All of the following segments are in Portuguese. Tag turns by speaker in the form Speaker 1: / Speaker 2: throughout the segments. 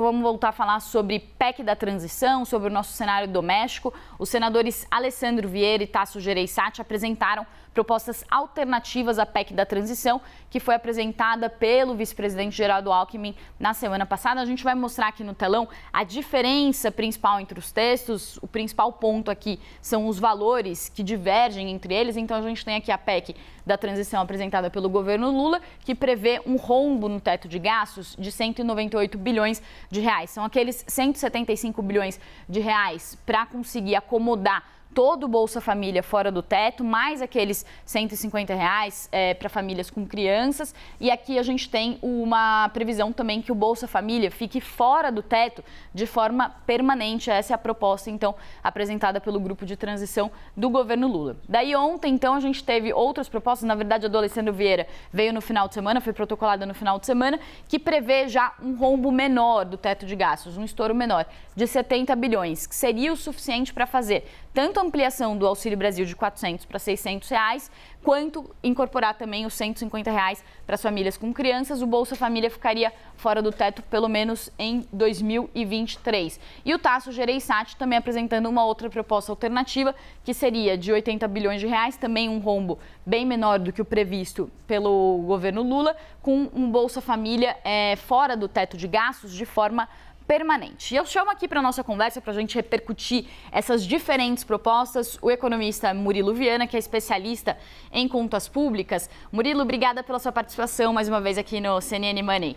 Speaker 1: Vamos voltar a falar sobre PEC da transição, sobre o nosso cenário doméstico. Os senadores Alessandro Vieira e Tasso Gereissati apresentaram propostas alternativas à PEC da transição, que foi apresentada pelo vice-presidente Geraldo Alckmin na semana passada. A gente vai mostrar aqui no telão a diferença principal entre os textos. O principal ponto aqui são os valores que divergem entre eles. Então, a gente tem aqui a PEC da transição apresentada pelo governo Lula, que prevê um rombo no teto de gastos de 198 bilhões de reais. São aqueles 175 bilhões de reais para conseguir acomodar todo o Bolsa Família fora do teto, mais aqueles 150 reais para famílias com crianças. E aqui a gente tem uma previsão também que o Bolsa Família fique fora do teto de forma permanente. Essa é a proposta, então, apresentada pelo grupo de transição do governo Lula. Daí ontem, então, a gente teve outras propostas. Na verdade, a do Alessandro Vieira veio no final de semana, foi protocolada no final de semana, que prevê já um rombo menor do teto de gastos, um estouro menor de 70 bilhões, que seria o suficiente para fazer tanto a ampliação do Auxílio Brasil de 400 para 600 reais, quanto incorporar também os 150 reais para as famílias com crianças. O Bolsa Família ficaria fora do teto pelo menos em 2023. E o Tasso Gereissati também apresentando uma outra proposta alternativa, que seria de 80 bilhões de reais, também um rombo bem menor do que o previsto pelo governo Lula, com um Bolsa Família fora do teto de gastos de forma permanente. E eu chamo aqui para a nossa conversa, para a gente repercutir essas diferentes propostas, o economista Murilo Viana, que é especialista em contas públicas. Murilo, obrigada pela sua participação mais uma vez aqui no CNN Money.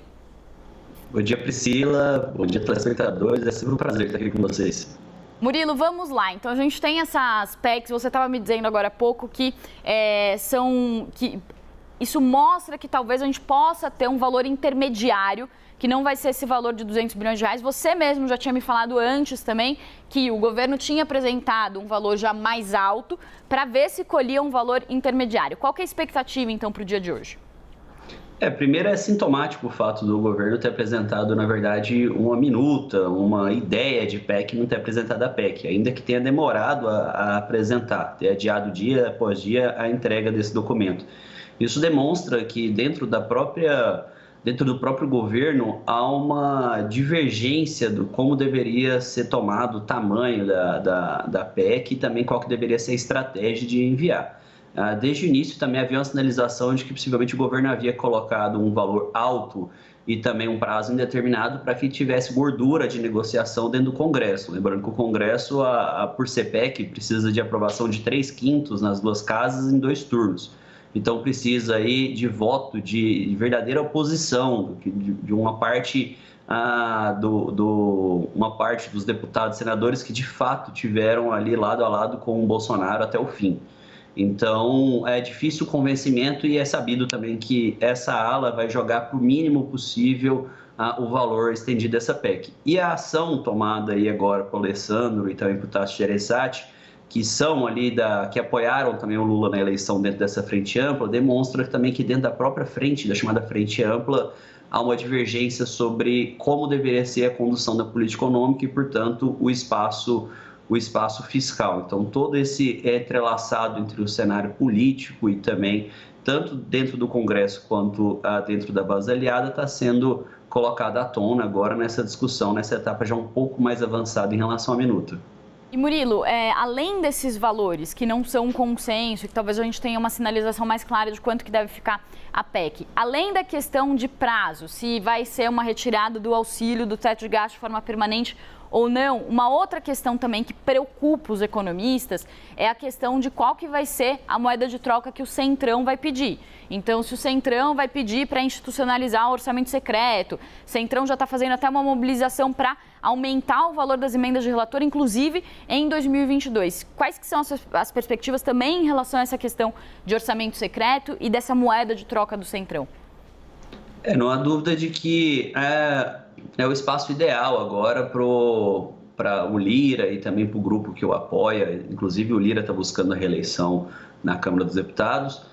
Speaker 2: Bom dia, Priscila. Bom dia, telespectadores. É sempre um prazer estar aqui com vocês.
Speaker 1: Murilo, vamos lá. Então, a gente tem essas PECs, você estava me dizendo agora há pouco que isso mostra que talvez a gente possa ter um valor intermediário, que não vai ser esse valor de 200 bilhões de reais. Você mesmo já tinha me falado antes também que o governo tinha apresentado um valor já mais alto para ver se colhia um valor intermediário. Qual que é a expectativa, então, para o dia de hoje?
Speaker 2: Primeiro é sintomático o fato do governo ter apresentado, na verdade, uma minuta, uma ideia de PEC, não ter apresentado a PEC, ainda que tenha demorado a apresentar, ter adiado dia após dia a entrega desse documento. Isso demonstra que dentro do próprio governo há uma divergência do como deveria ser tomado o tamanho da PEC e também qual que deveria ser a estratégia de enviar. Desde o início também havia uma sinalização de que possivelmente o governo havia colocado um valor alto e também um prazo indeterminado para que tivesse gordura de negociação dentro do Congresso. Lembrando que o Congresso, por ser PEC, precisa de aprovação de 3/5 nas duas casas em 2 turnos. Então precisa aí de voto de verdadeira oposição, de uma parte uma parte dos deputados e senadores que de fato tiveram ali lado a lado com o Bolsonaro até o fim. Então é difícil o convencimento e é sabido também que essa ala vai jogar para o mínimo possível o valor estendido dessa PEC. E a ação tomada aí agora pelo Alessandro e também por Tasso Gereissati, que são ali que apoiaram também o Lula na eleição dentro dessa frente ampla, demonstra também que dentro da própria frente, da chamada frente ampla, há uma divergência sobre como deveria ser a condução da política econômica e, portanto, o espaço fiscal. Então, todo esse entrelaçado entre o cenário político e também, tanto dentro do Congresso quanto dentro da base aliada, está sendo colocado à tona agora nessa discussão, nessa etapa já um pouco mais avançada em relação à minuta.
Speaker 1: E Murilo, além desses valores que não são um consenso, que talvez a gente tenha uma sinalização mais clara de quanto que deve ficar a PEC, além da questão de prazo, se vai ser uma retirada do auxílio do teto de gasto de forma permanente ou não, uma outra questão também que preocupa os economistas é a questão de qual que vai ser a moeda de troca que o Centrão vai pedir. Então, se o Centrão vai pedir para institucionalizar o orçamento secreto, o Centrão já está fazendo até uma mobilização para aumentar o valor das emendas de relator, inclusive em 2022. Quais que são as perspectivas também em relação a essa questão de orçamento secreto e dessa moeda de troca do Centrão?
Speaker 2: Não há dúvida de que é o espaço ideal agora para o Lira e também para o grupo que o apoia, inclusive o Lira está buscando a reeleição na Câmara dos Deputados,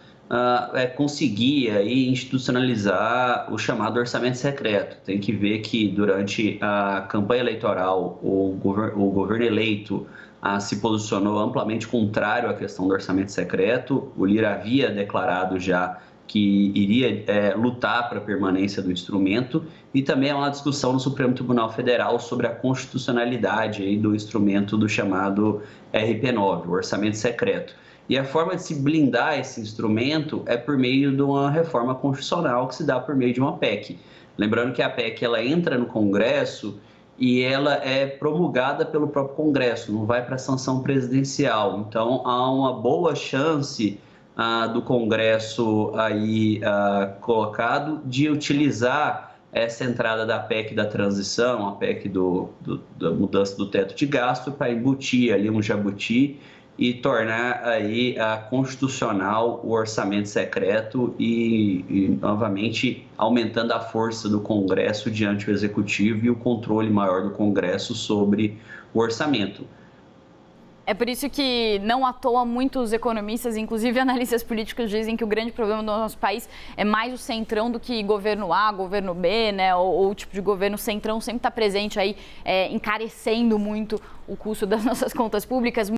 Speaker 2: conseguir aí institucionalizar o chamado orçamento secreto. Tem que ver que durante a campanha eleitoral o governo eleito se posicionou amplamente contrário à questão do orçamento secreto. O Lira havia declarado já que iria lutar para a permanência do instrumento, e também há uma discussão no Supremo Tribunal Federal sobre a constitucionalidade aí do instrumento do chamado RP9, o orçamento secreto. E a forma de se blindar esse instrumento é por meio de uma reforma constitucional que se dá por meio de uma PEC. Lembrando que a PEC ela entra no Congresso e ela é promulgada pelo próprio Congresso, não vai para a sanção presidencial. Então, há uma boa chance do Congresso aí colocado de utilizar essa entrada da PEC da transição, a PEC da mudança do teto de gasto, para embutir ali um jabuti e tornar aí constitucional o orçamento secreto e novamente aumentando a força do Congresso diante do Executivo e o controle maior do Congresso sobre o orçamento.
Speaker 1: É por isso que não à toa muitos economistas, inclusive analistas políticos, dizem que o grande problema do nosso país é mais o centrão do que governo A, governo B, né? Ou o tipo de governo centrão sempre está presente aí, encarecendo muito o custo das nossas contas públicas.